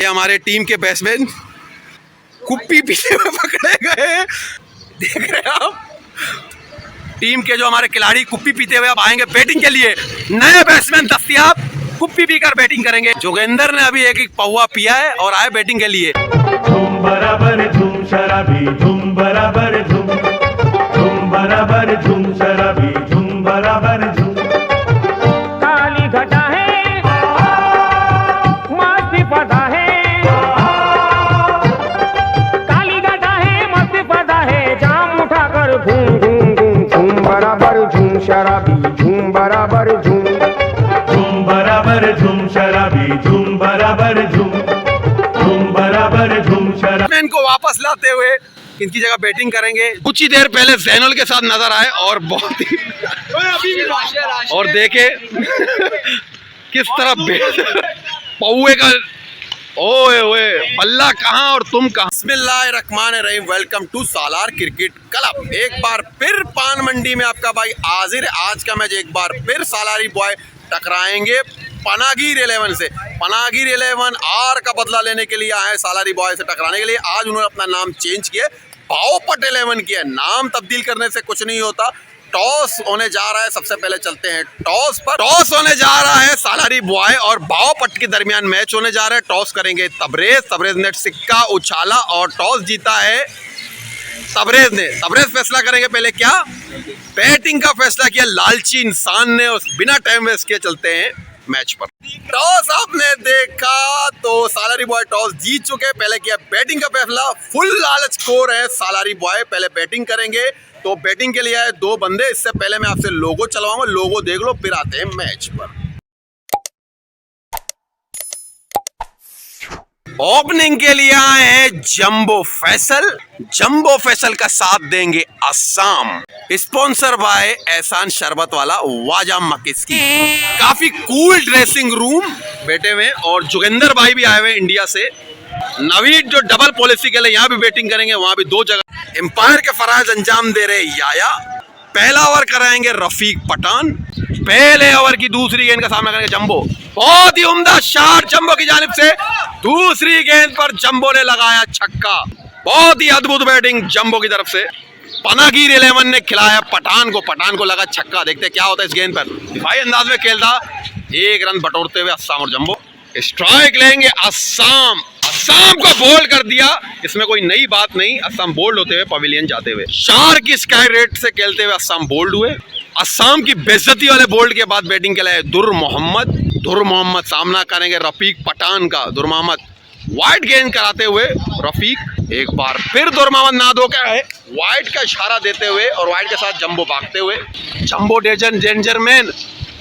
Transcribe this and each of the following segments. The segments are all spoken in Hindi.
ये हमारे टीम के बैट्समैन कुप्पी पीते हुए पकड़े गए, देख रहे हैं आप। टीम के जो हमारे खिलाड़ी कुप्पी पीते हुए अब आएंगे बैटिंग के लिए। नए बैट्समैन दस्तयाब, कुप्पी पीकर बैटिंग करेंगे। जोगेंद्र ने अभी एक पौवा पिया है और आए बैटिंग के लिए। धूम बराबर धूम शराबी, धूम बराबर धूम, धूम बराबर धूम शराबी, धूम बराबर धूम। काली घटा है मस्ती पदा है, काली घटा है मस्ती पदा है, जाम उठाकर घूम घूम घूम, झूम बराबर झूम शराबी, झूम बराबर झूम, धूम बराबर धूम शराबी, धूम बराबर धूम, धूम बराबर धूम शराबी। इनको वापस लाते हुए इनकी जगह बैटिंग करेंगे। कुछ ही देर पहले जैनुल के साथ नजर आए और बहुत ही और देखे किस तरह पौए का ओए ओए बल्ला कहाँ और तुम कहाँ। बिस्मिल्लाहिर्रहमानिर्रहीम, welcome to Salar cricket club. एक बार फिर पान मंडी में आपका भाई हाजिर है। आज का मैच एक बार फिर सालारी बॉय टकराएंगे पनागीर 11 से। पनागीर 11 आर का बदला लेने के लिए आए सालारी बॉय से टकराने के लिए। आज उन्होंने अपना नाम चेंज किया, बावपट 11 किया। नाम तब्दील करने से कुछ नहीं होता। टॉस होने जा रहा है, सबसे पहले चलते हैं टॉस पर। टॉस होने जा रहा है सालारी बॉय और बावपट के दरमियान मैच होने जा रहा है। टॉस करेंगे तबरेज। तबरेज ने सिक्का उछाला और टॉस जीता है तबरेज ने। तबरेज फैसला करेंगे पहले क्या, बैटिंग का फैसला किया लालची इंसान ने और बिना टाइम वेस्ट किए चलते हैं मैच पर। टॉस आपने देखा तो सालारी बॉय टॉस जीत चुके। पहले किया बैटिंग का फैसला, फुल लालच स्कोर है सालारी बॉय। पहले बैटिंग करेंगे तो बैटिंग के लिए आए दो बंदे। इससे पहले मैं आपसे लोगो चलवाऊंगा, लोगो देख लो, फिर आते हैं मैच पर। ओपनिंग के लिए आए हैं जंबो फैसल। जंबो फैसल का साथ देंगे असम। स्पॉन्सर बाय एहसान शरबत वाला वाजा मकिस्की। काफी कूल ड्रेसिंग रूम बैठे हुए और जोगेंद्र भाई भी आए हुए इंडिया से। नवीद जो डबल पॉलिसी के लिए यहाँ भी बैटिंग करेंगे, वहां भी दो जगह एम्पायर के फराइज अंजाम दे रहे याया। पहला ओवर कराएंगे रफीक पठान। पहले ओवर की दूसरी गेंद का सामना करेंगे जंबो। बहुत ही उम्दा शॉट जंबो की जानिब से। दूसरी गेंद पर जंबो ने लगाया छक्का। बहुत ही अद्भुत बैटिंग जंबो की तरफ से। पनागीर 11 ने खिलाया पठान को, पठान को लगा छक्का। देखते क्या होता है इस गेंद पर। दिफाई अंदाज में खेलता, एक रन बटोरते हुए असम और जंबो। स्ट्राइक लेंगे असम। असम को बोल्ड कर दिया, इसमें कोई नई बात नहीं। असम बोल्ड होते हुए पवेलियन जाते हुए 4 की स्काई रेट से खेलते हुए असम बोल्ड हुए। असम की बेइज्जती वाले बोल्ड के बाद बैटिंग के लिए दुर मोहम्मद। दुर मोहम्मद सामना करेंगे रफीक पठान का। दुर मोहम्मद वाइड गेंद कराते हुए रफीक एक बार फिर दुर मोहम्मद ना दो क्या है वाइड का इशारा देते हुए और वाइड के साथ जंबो भागते हुए। जंबो डेंजरमैन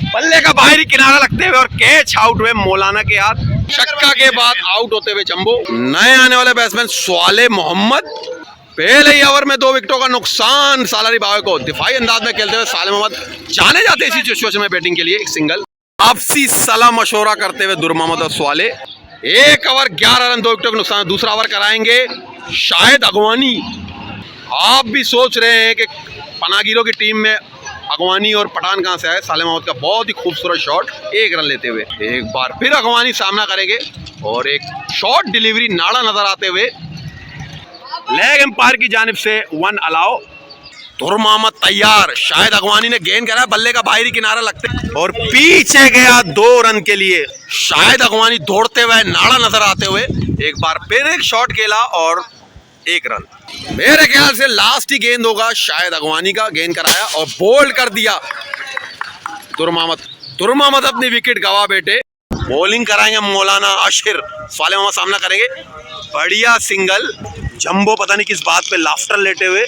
बल्ले का बाहरी किनारा लगते हुए और कैच आउट हुए मौलाना के हाथ। छक्का के बाद आउट होते हुए जंबो। नए आने वाले बैट्समैन स्वाले मोहम्मद। पहले ही ओवर में 2 विकेटों का नुकसान सालारी बॉय को। दिफाई अंदाज में खेलते हुए साले मोहम्मद जाने जाते इसी सिचुएशन में बैटिंग के लिए एक सिंगल। आपसी सलाह मशवरा करते हुए दुर मोहम्मद और स्वाले। एक ओवर 11 रन 2 विकेटों का नुकसान। दूसरा ओवर कराएंगे शाहिद अगवानी। आप भी सोच रहे हैं कि पनागीरों की टीम में अगवानी और पठान कहां से आए। साले मोहम्मद का बहुत ही खूबसूरत शॉट, 1 रन लेते हुए। एक बार फिर अगवानी सामना करेंगे और एक शॉर्ट डिलीवरी नाड़ा नजर आते हुए लेग एम्पायर की जानिब से 1 अलाउ। दुर मोहम्मद तैयार। शाहिद अगवानी ने गेंद करा, बल्ले का बाहरी किनारा लगते और पीछे गया 2 रन के लिए। शाहिद अगवानी दौड़ते हुए नाड़ा नजर आते हुए एक बार फिर एक शॉट खेला और 1 रन। मेरे ख्याल से लास्ट ही गेंद होगा शाहिद अगवानी का। गेंद कराया और बोल्ड कर दिया दुर मोहम्मद। दुर मोहम्मद अपनी विकेट गवा बैठे। बॉलिंग कराएंगे मौलाना आशिर। साले मोहम्मद सामना करेंगे, बढ़िया सिंगल। जंबो पता नहीं किस बात पे लाफ्टर लेटे हुए।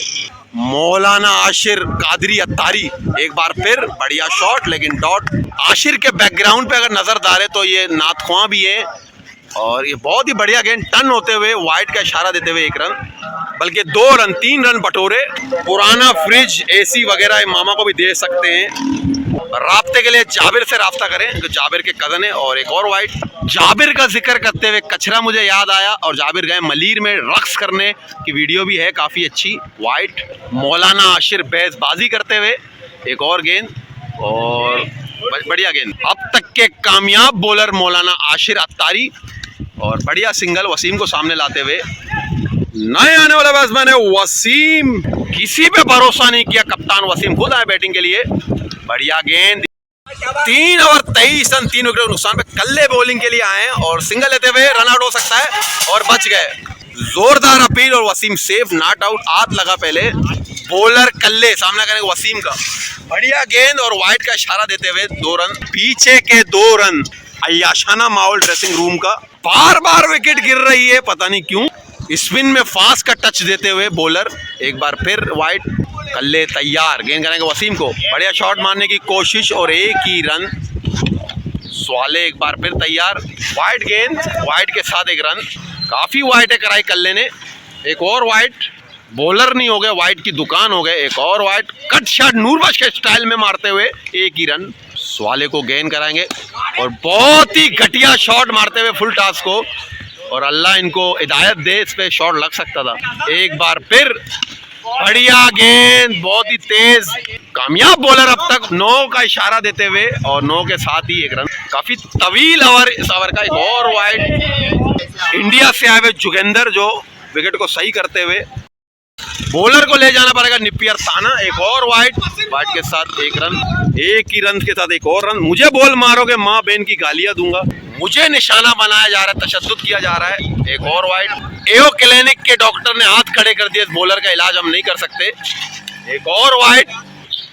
मौलाना आशिर कादरी अत्तारी एक बार फिर बढ़िया शॉट, लेकिन डॉट। आशिर के बैकग्राउंड पे अगर नजर डाले तो ये नाथख्वां भी है और ये बहुत ही बढ़िया गेंद टर्न होते हुए वाइड का इशारा देते हुए 1 रन, बल्कि 2 रन 3 रन बटोरे। पुराना फ्रिज एसी वगैरह मामा को भी दे सकते हैं। राब्ते के लिए जाबिर से राब्ता करें जो जाबिर के कजन है। और एक और वाइड। जाबिर का जिक्र करते हुए कचरा मुझे याद आया और जाबिर गए मलीर में रक्स करने की वीडियो भी है काफ़ी अच्छी। वाइड। मौलाना आशिर बेसबाजी करते हुए एक और गेंद और बढ़िया गेंद। अब तक के कामयाब बॉलर मौलाना आशिर अत्तारी और बढ़िया सिंगल वसीम को सामने लाते हुए। नए आने वाले बैट्समैन है वसीम, किसी पे भरोसा नहीं किया कप्तान वसीम, खुद आए बैटिंग के लिए। बढ़िया गेंद, 3 ओवर 23 रन, 3 विकेट नुकसान पे कल्ले बॉलिंग के लिए आए और सिंगल लेते हुए रन आउट हो सकता है और बच गए। जोरदार अपील और वसीम सेफ, नॉट आउट। हाथ लगा पहले बॉलर कल्ले, सामना करेंगे वसीम का। बढ़िया गेंद और वाइड का इशारा देते हुए 2 रन, पीछे के 2 रन। अयाशाना माहौल ड्रेसिंग रूम का, बार बार विकेट गिर रही है, पता नहीं क्यों। स्पिन में फास्ट का टच देते हुए बॉलर, एक बार फिर वाइड, कल्ले तैयार, गेंद करेंगे वसीम को। बढ़िया शॉट मारने की कोशिश और एक ही रन। स्वाले एक बार फिर तैयार, वाइड गेंद, वाइड के साथ 1 रन। काफी वाइड कराई कल्ले ने, एक और वाइड, बॉलर नहीं हो गए, वाइड की दुकान हो गए। एक और वाइड, कट शॉट नूरबख्श के स्टाइल में मारते हुए 1 ही रन। स्वाले को गेंद कराएंगे और बहुत ही घटिया शॉट मारते हुए फुल टॉस को, और अल्लाह इनको हिदायत दे, इस पे शॉट लग सकता था। एक बार फिर बढ़िया गेंद, बहुत ही तेज, कामयाब बॉलर अब तक। 9 का इशारा देते हुए और 9 के साथ ही 1 रन। काफी तवील ओवर, इस ओवर का एक और वाइड। इंडिया से आए हुए जोगिंदर जो विकेट को सही करते हुए, बॉलर को ले जाना पड़ेगा निपियर ताना। एक और वाइड, वाइड के साथ 1 रन, 1 ही रन के साथ 1 और रन। मुझे बॉल मारोगे माँ बहन की गालियां दूंगा, मुझे निशाना बनाया जा रहा है, तशद्दुद किया जा रहा है। एक और वाइड, एओ क्लिनिक के डॉक्टर ने हाथ खड़े कर दिए, बॉलर का इलाज हम नहीं कर सकते। एक और वाइड,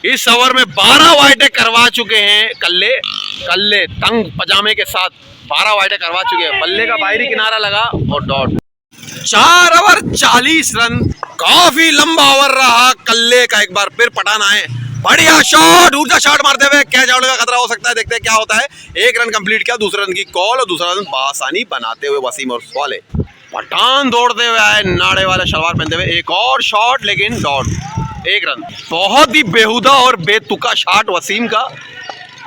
इस ओवर में 12 वाइडें करवा चुके हैं कल्ले तंग पजामे के साथ 12 वाइडें करवा चुके हैं। बल्ले का बाहरी किनारा लगा और डॉट। 4 ओवर 40 रन, काफी लंबा ओवर रहा कल्ले का। एक बार फिर पठान आए, बढ़िया शॉट, ऊर्जा शॉट मारते हुए कैच आउट का खतरा हो सकता है, देखते हैं क्या होता है। 1 रन कंप्लीट किया, दूसरे रन की कॉल और दूसरा रन बासानी बनाते हुए वसीम और स्वाले। पठान दौड़ते हुए आए नाड़े वाले शलवार पहनते हुए, एक और शॉट लेकिन डॉट, 1 रन। बहुत ही बेहुदा और बेतुका शॉट वसीम का,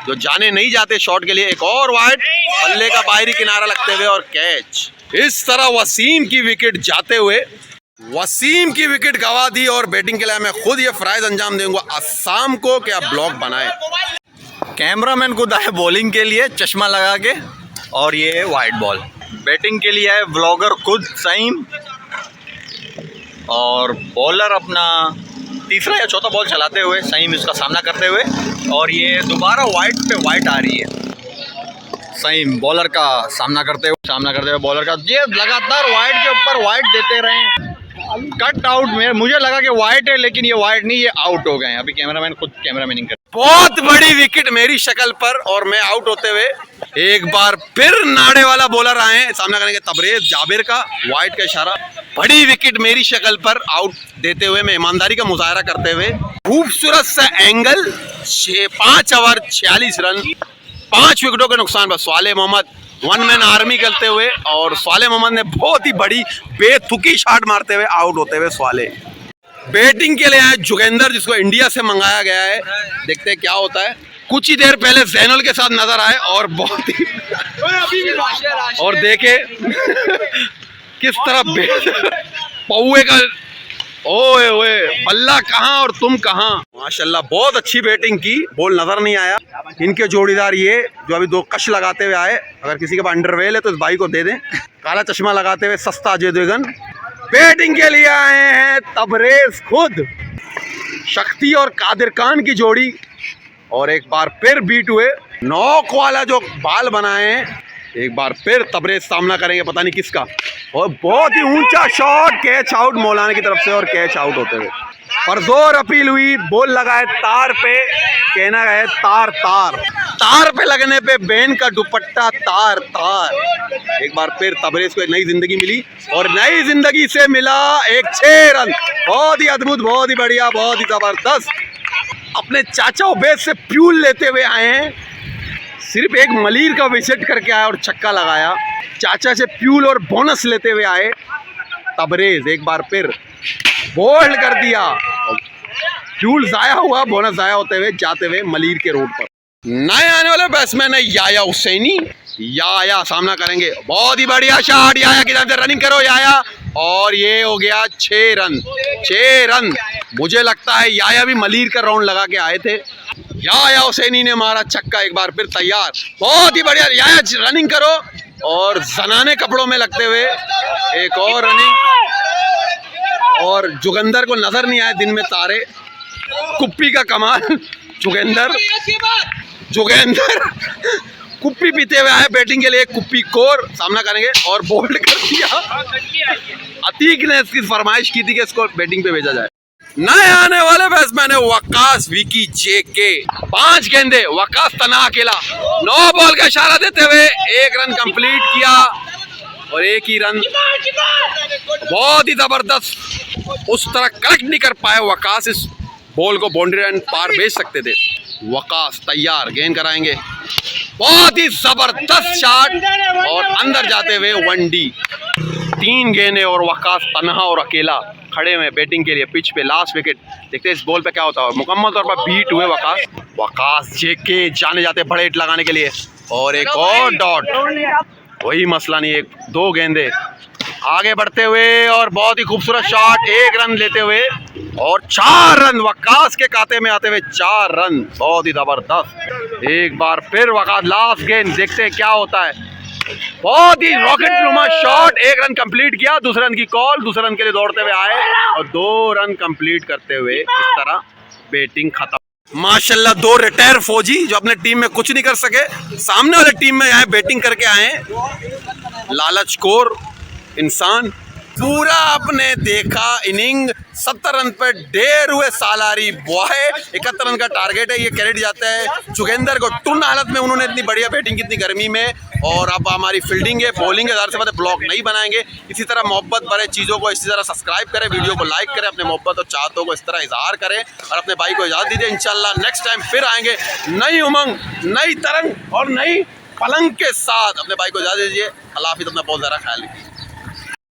जो जाने नहीं जाते शॉट के लिए। एक और वाइड, बल्ले का बाहरी किनारा लगते हुए और कैच। इस तरह वसीम की विकेट जाते हुए, वसीम की विकेट गवा दी और बैटिंग के लिए मैं खुद ये फ्राइज अंजाम दूंगा असम को कि आप ब्लॉक बनाए। कैमरामैन खुद आए बॉलिंग के लिए चश्मा लगा के, और ये है वाइड बॉल। बैटिंग के लिए है व्लॉगर खुद सईम, और बॉलर अपना तीसरा या चौथा बॉल चलाते हुए सईम इसका सामना करते हुए, और ये दोबारा वाइड पे वाइड आ रही है। सईम बॉलर का सामना करते हुए बॉलर का, ये लगातार वाइड के ऊपर वाइड देते रहे। कट आउट में मुझे लगा कि वाइड है, लेकिन ये वाइड नहीं, ये आउट हो गए। अभी कैमरामैन खुद कैमरामैनिंग कर, बहुत बड़ी विकेट मेरी शक्ल पर और मैं आउट होते हुए। एक बार फिर नाड़े वाला बॉलर आए, सामना करेंगे तबरेज जाबिर का, वाइड का इशारा। बड़ी विकेट मेरी शक्ल पर आउट देते हुए मैं ईमानदारी का मुजाहरा करते हुए, खूबसूरत सा एंगल, 5 ओवर 46 रन, 5 विकेटों के नुकसान पर स्वाले मोहम्मद 1 मैन आर्मी करते हुए, और स्वाले मोहम्मद ने बहुत ही बड़ी बेतुकी शॉट मारते हुए आउट होते हुए स्वाले। बैटिंग के लिए आए जोगिंदर, जिसको इंडिया से मंगाया गया है, देखते हैं क्या होता है। कुछ ही देर पहले जैनुल के साथ नजर आए और बहुत ही और देखे किस तरह पौए का, ओए ओए बल्ला कहाँ और तुम कहाँ। माशाल्लाह बहुत अच्छी बैटिंग की, बॉल नजर नहीं आया। इनके जोड़ीदार ये जो अभी 2 कश लगाते हुए आए, अगर किसी के पास अंडरवेल है तो इस भाई को दे दें। काला चश्मा लगाते हुए सस्ता अजय देवगन। बैटिंग के लिए आए हैं तबरेज खुद, शक्ति और कादिर खान की जोड़ी, और एक बार फिर बीट हुए। नॉक वाला जो बाल बनाए हैं, एक बार फिर तबरेज सामना करेंगे पता नहीं किसका, और बहुत ही ऊंचा शॉट, कैच आउट मौलाना की तरफ से, और कैच आउट होते हुए। पर जोर अपील हुई, बॉल लगाए तार पे, कहना है तार पे लगने पे बहन का दुपट्टा तार। एक बार फिर तबरेज को एक नई जिंदगी मिली, और नई जिंदगी से मिला एक 6 रन। बहुत ही अद्भुत, बहुत ही बढ़िया, बहुत ही जबरदस्त। अपने चाचा उबैद से फ्यूल लेते हुए आए हैं, सिर्फ एक मलीर का विकेट करके आया और छक्का लगाया। चाचा से फ्यूल और बोनस लेते हुए आए तबरेज, एक बार फिर बोल्ड कर दिया। फ्यूल जाया हुआ, बोनस जाया होते हुए जाते हुए मलीर के रोड पर। नए आने वाले बैट्समैन है याया हुसैनी, याया सामना करेंगे। बहुत ही बढ़िया शॉट, याया की तरफ से रनिंग करो याया, और ये हो गया 6 रन। मुझे लगता है याया भी मलीर का राउंड लगा के आए थे। याया हुसैनी ने मारा छक्का, एक बार फिर तैयार। बहुत ही बढ़िया याया, रनिंग करो, और जनाने कपड़ों में लगते हुए एक और रनिंग, और जोगिंदर को नजर नहीं आए दिन में तारे। कुप्पी का कमाल, जोगिंदर कुप्पी पीते हुए आए बैटिंग के लिए। कुप्पी कोर सामना करेंगे और बोल्ड कर दिया। अतीक ने इसकी फरमाइश की थी कि इसको बैटिंग पे भेजा जाए। नए आने वाले बैट्समैन है वकास विकी जेके। 5 गेंदे, वकास तना अकेला, 9 बॉल का इशारा देते हुए 1 रन कंप्लीट किया और 1 ही रन। बहुत ही जबरदस्त, उस तरह करेक्ट नहीं कर पाए वकास, इस बॉल को बाउंड्री रन पार भेज सकते थे। वकास तैयार, गेंद कराएंगे, बहुत ही जबरदस्त शॉट और अंदर जाते हुए 1D। 3 गेंदें और वकास तन्हा और अकेला खड़े हुए बैटिंग के लिए पिच पे। लास्ट विकेट, देखते हैं इस बॉल पे क्या होता है। मुकम्मल तौर पर बीट हुए वकास जेके जाने जाते बड़े हिट लगाने के लिए और एक और डॉट। वही मसला नहीं, 1-2 गेंदे आगे बढ़ते हुए और बहुत ही खूबसूरत शॉट, 1 रन लेते हुए और 4 रन वकास के खाते में आते हुए 4 रन। बहुत ही जबरदस्त। एक बार फिर वकास लास्ट गेंद, देखते हैं क्या होता है। बहुत ही रॉकेट नुमा शॉट, 1 रन कंप्लीट किया। दूसरे रन की कॉल, दूसरे रन के लिए दौड़ते हुए आए और 2 रन कंप्लीट करते हुए इस तरह बैटिंग खत्म। माशाल्लाह 2 रिटायर फौजी जो अपने टीम में कुछ नहीं कर सके, सामने वाले टीम में यहाँ बैटिंग करके आए। लालचखोर इंसान, पूरा आपने देखा इनिंग। 70 रन पर ढेर हुए सालारी बॉय। 71 रन का टारगेट है, ये कैरेट जाता है जोगिंदर को। टुन हालत में उन्होंने इतनी बढ़िया बैटिंग की, इतनी गर्मी में। और अब हमारी फील्डिंग है, बॉलिंग है, ज़्यादा से ज़्यादा ब्लॉक नहीं बनाएंगे। इसी तरह मोहब्बत भरे चीज़ों को इसी तरह सब्सक्राइब करें, वीडियो को लाइक करें, अपने मोहब्बत और चाहतों को इस तरह इजहार करें और अपने भाई को इजाज़त दीजिए। इंशाल्लाह नेक्स्ट टाइम फिर आएंगे नई उमंग, नई तरंग और नई पलंग के साथ। अपने भाई को इजाज़त दीजिए। अल्लाह हाफिज़, अपना बहुत ज़्यादा ख्याल रखिए।